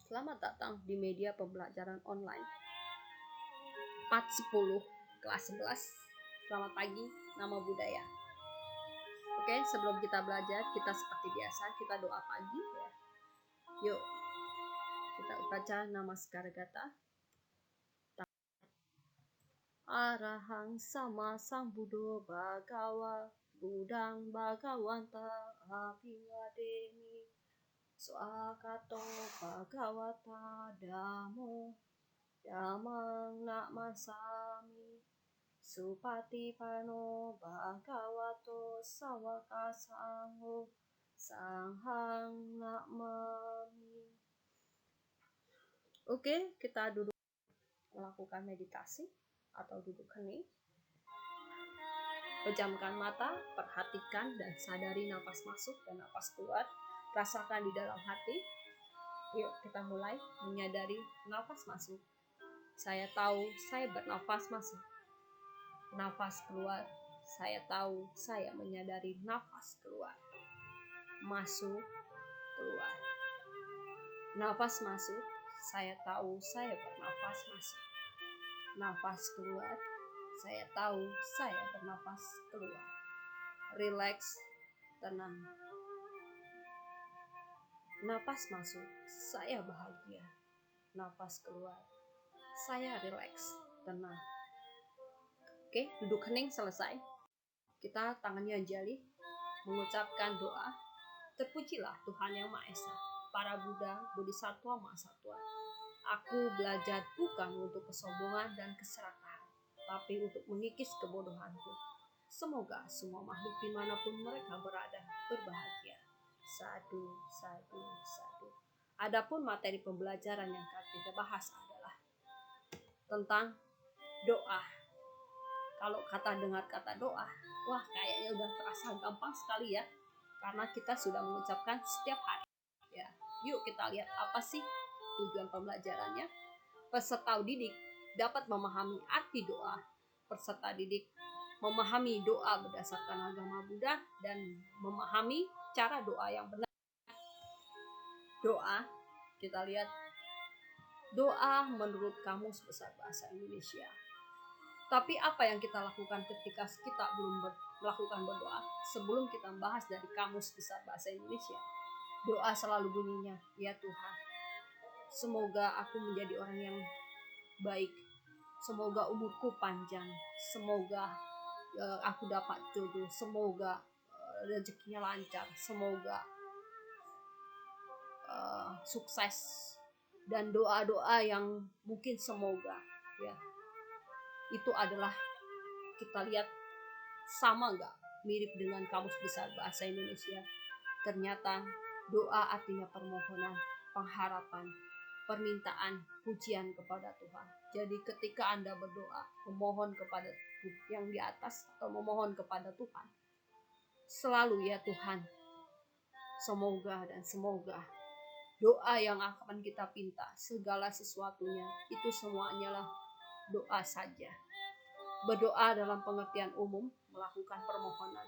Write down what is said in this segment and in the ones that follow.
Selamat datang di media pembelajaran online Part 10 kelas 11. Selamat pagi, nama budaya. Oke, sebelum kita belajar, kita seperti biasa, kita doa pagi ya. Yuk, kita baca Namaskar Gata. Arahang sama Sambuddho Bhagawa Buddhang Bhagawanta Abhiwademi Swakato Bhagavata Dhammo Dhammang Namasami Supatipano Bhagavato Sawaka Sangho Sanghang Namami. Oke, kita duduk melakukan meditasi atau duduk hening. Pejamkan mata, perhatikan dan sadari napas masuk dan napas keluar. Rasakan di dalam hati. Yuk kita mulai menyadari napas masuk. Saya tahu saya bernafas masuk. Nafas keluar. Saya tahu saya menyadari nafas keluar. Masuk, keluar. Nafas masuk. Saya tahu saya bernafas masuk. Nafas keluar. Saya tahu saya bernafas keluar. Relax, tenang. Nafas masuk, saya bahagia. Nafas keluar, saya relax, tenang. Oke, duduk hening selesai. Kita tangannya jali, mengucapkan doa. Terpujilah Tuhan Yang Maha Esa, para Buddha, Bodhisattva, Mahasatwa. Aku belajar bukan untuk kesombongan dan keserakahan, tapi untuk mengikis kebodohanku. Semoga semua makhluk dimanapun mereka berada berbahagia. Sadu, sadu, sadu. Adapun materi pembelajaran yang akan kita bahas adalah tentang doa. Kalau dengar kata doa, wah kayaknya udah terasa gampang sekali ya, karena kita sudah mengucapkan setiap hari. Ya, yuk kita lihat apa sih tujuan pembelajarannya. Peserta didik dapat memahami arti doa. Peserta didik memahami doa berdasarkan agama Buddha dan memahami cara doa yang benar. Doa, kita lihat doa menurut Kamus Besar Bahasa Indonesia. Tapi apa yang kita lakukan ketika kita belum melakukan berdoa? Sebelum kita membahas dari Kamus Besar Bahasa Indonesia, doa selalu bunyinya, ya Tuhan, semoga aku menjadi orang yang baik, semoga umurku panjang, semoga aku dapat jodoh, semoga rezekinya lancar, semoga sukses, dan doa-doa yang mungkin semoga ya, itu adalah kita lihat sama nggak mirip dengan Kamus Besar Bahasa Indonesia. Ternyata doa artinya permohonan, pengharapan, permintaan, pujian kepada Tuhan. Jadi ketika Anda berdoa, memohon kepada yang di atas atau memohon kepada Tuhan, selalu ya Tuhan, semoga dan semoga doa yang akan kita pinta, segala sesuatunya, itu semuanya lah doa saja. Berdoa dalam pengertian umum, melakukan permohonan,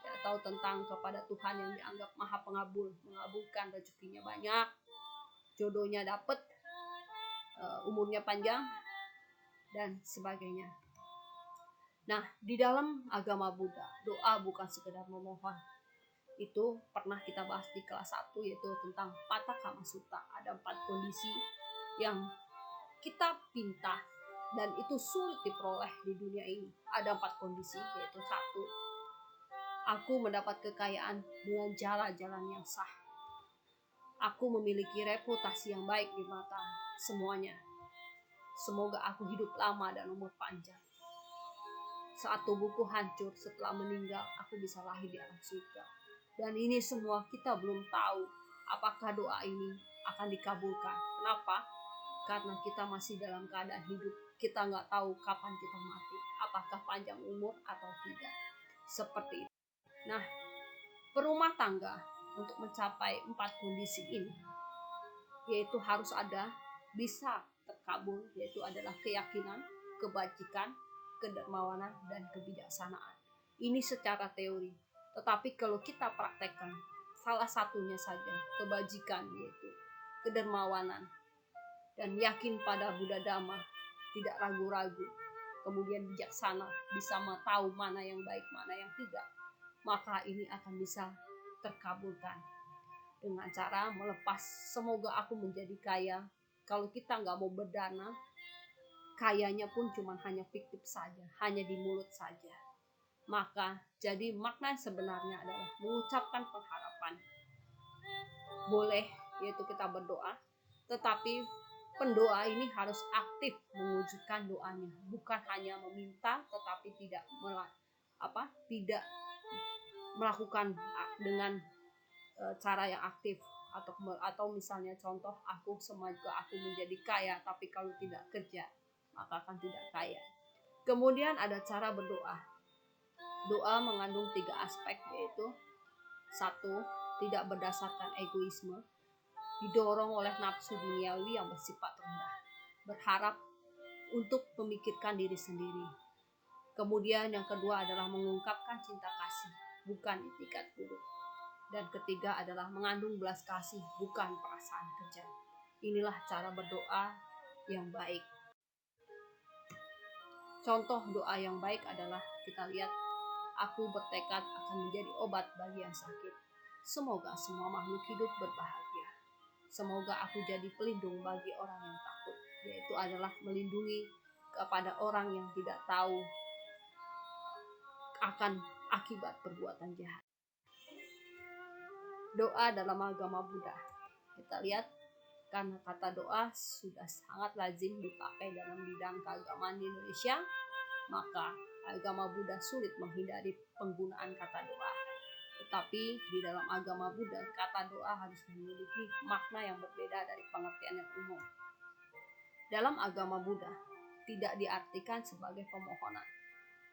ya, tahu tentang kepada Tuhan yang dianggap maha pengabul, mengabulkan rezekinya banyak, jodohnya dapat, umurnya panjang, dan sebagainya. Nah, di dalam agama Buddha, doa bukan sekedar memohon. Itu pernah kita bahas di kelas 1, yaitu tentang Pathakama Sutta. Ada 4 kondisi yang kita pinta dan itu sulit diperoleh di dunia ini. Ada 4 kondisi, yaitu 1, aku mendapat kekayaan dengan jalan-jalan yang sah. Aku memiliki reputasi yang baik di mata semuanya. Semoga aku hidup lama dan umur panjang. Saat tubuhku hancur setelah meninggal, aku bisa lahir di alam surga. Dan ini semua kita belum tahu apakah doa ini akan dikabulkan. Kenapa? Karena kita masih dalam keadaan hidup. Kita nggak tahu kapan kita mati. Apakah panjang umur atau tidak. Seperti itu. Nah, berumah tangga untuk mencapai 4 kondisi ini, yaitu harus ada, bisa terkabul, yaitu adalah keyakinan, kebajikan, kedermawanan, dan kebijaksanaan. Ini secara teori. Tetapi kalau kita praktekkan salah satunya saja, kebajikan, yaitu kedermawanan, dan yakin pada Buddha Dhamma, tidak ragu-ragu, kemudian bijaksana, bisa tahu mana yang baik, mana yang tidak, maka ini akan bisa terkabulkan dengan cara melepas. Semoga aku menjadi kaya. Kalau kita nggak mau berdana, kayanya pun cuma hanya fiktif saja, hanya di mulut saja. Maka jadi makna sebenarnya adalah mengucapkan pengharapan. Boleh, yaitu kita berdoa, tetapi pendoa ini harus aktif mewujudkan doanya, bukan hanya meminta tetapi tidak melakukan dengan cara yang aktif, atau misalnya contoh, semoga aku menjadi kaya, tapi kalau tidak kerja maka akan tidak kaya. Kemudian ada cara berdoa. Doa mengandung 3 aspek, yaitu 1. Tidak berdasarkan egoisme, didorong oleh nafsu duniawi yang bersifat rendah, berharap untuk memikirkan diri sendiri. Kemudian yang kedua adalah mengungkapkan cinta kasih, bukan itikat buruk. Dan ketiga adalah mengandung belas kasih, bukan perasaan kejam. Inilah cara berdoa yang baik. Contoh doa yang baik adalah kita lihat, aku bertekad akan menjadi obat bagi yang sakit. Semoga semua makhluk hidup berbahagia. Semoga aku jadi pelindung bagi orang yang takut, yaitu adalah melindungi kepada orang yang tidak tahu akan akibat perbuatan jahat. Doa dalam agama Buddha, kita lihat, karena kata doa sudah sangat lazim dipakai dalam bidang keagamaan di Indonesia, maka agama Buddha sulit menghindari penggunaan kata doa. Tetapi di dalam agama Buddha, kata doa harus memiliki makna yang berbeda dari pengertian yang umum. Dalam agama Buddha tidak diartikan sebagai pemohonan,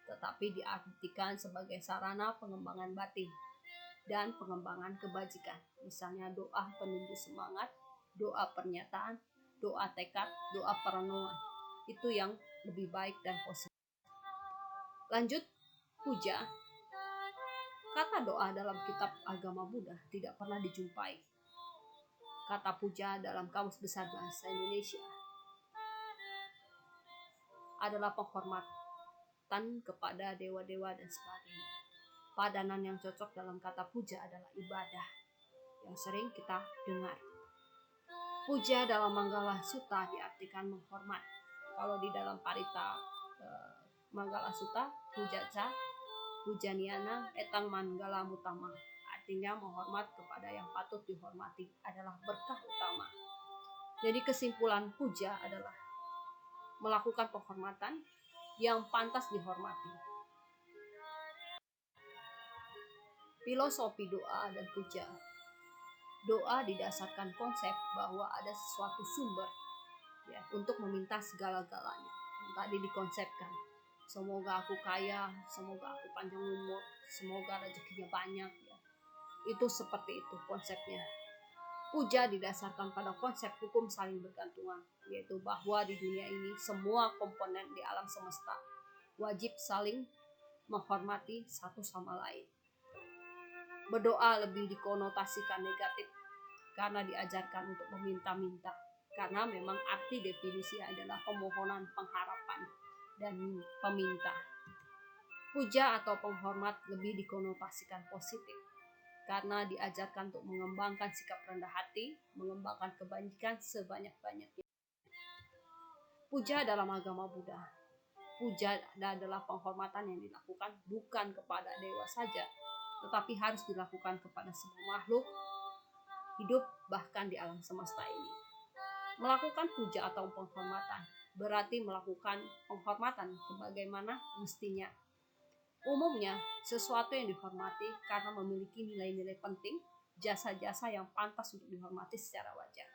tetapi diartikan sebagai sarana pengembangan batin dan pengembangan kebajikan. Misalnya doa penumbuh semangat, doa pernyataan, doa tekad, doa perenungan. Itu yang lebih baik dan positif. Lanjut, puja. Kata doa dalam kitab agama Buddha tidak pernah dijumpai. Kata puja dalam Kamus Besar Bahasa Indonesia adalah penghormatan kepada dewa-dewa dan sebagainya. Padanan yang cocok dalam kata puja adalah ibadah, yang sering kita dengar. Puja dalam Manggala Sutta diartikan menghormat. Kalau di dalam Parita Manggala Sutta, pujaca pujaniana etang manggala mutama, artinya menghormat kepada yang patut dihormati adalah berkah utama. Jadi kesimpulan puja adalah melakukan penghormatan yang pantas dihormati. Filosofi doa dan puja. Doa didasarkan konsep bahwa ada sesuatu sumber untuk meminta segala-galanya. Tadi dikonsepkan, semoga aku kaya, semoga aku panjang umur, semoga rezekinya banyak. Itu seperti itu konsepnya. Puja didasarkan pada konsep hukum saling bergantungan, yaitu bahwa di dunia ini semua komponen di alam semesta wajib saling menghormati satu sama lain. Berdoa lebih dikonotasikan negatif karena diajarkan untuk meminta-minta, karena memang arti definisi adalah pemohonan, pengharapan, dan peminta. Puja atau penghormat lebih dikonotasikan positif karena diajarkan untuk mengembangkan sikap rendah hati, mengembangkan kebajikan sebanyak-banyaknya. Puja dalam agama Buddha. Puja adalah penghormatan yang dilakukan bukan kepada dewa saja, tetapi harus dilakukan kepada semua makhluk hidup bahkan di alam semesta ini. Melakukan puja atau penghormatan berarti melakukan penghormatan sebagaimana mestinya. Umumnya, sesuatu yang dihormati karena memiliki nilai-nilai penting, jasa-jasa yang pantas untuk dihormati secara wajar.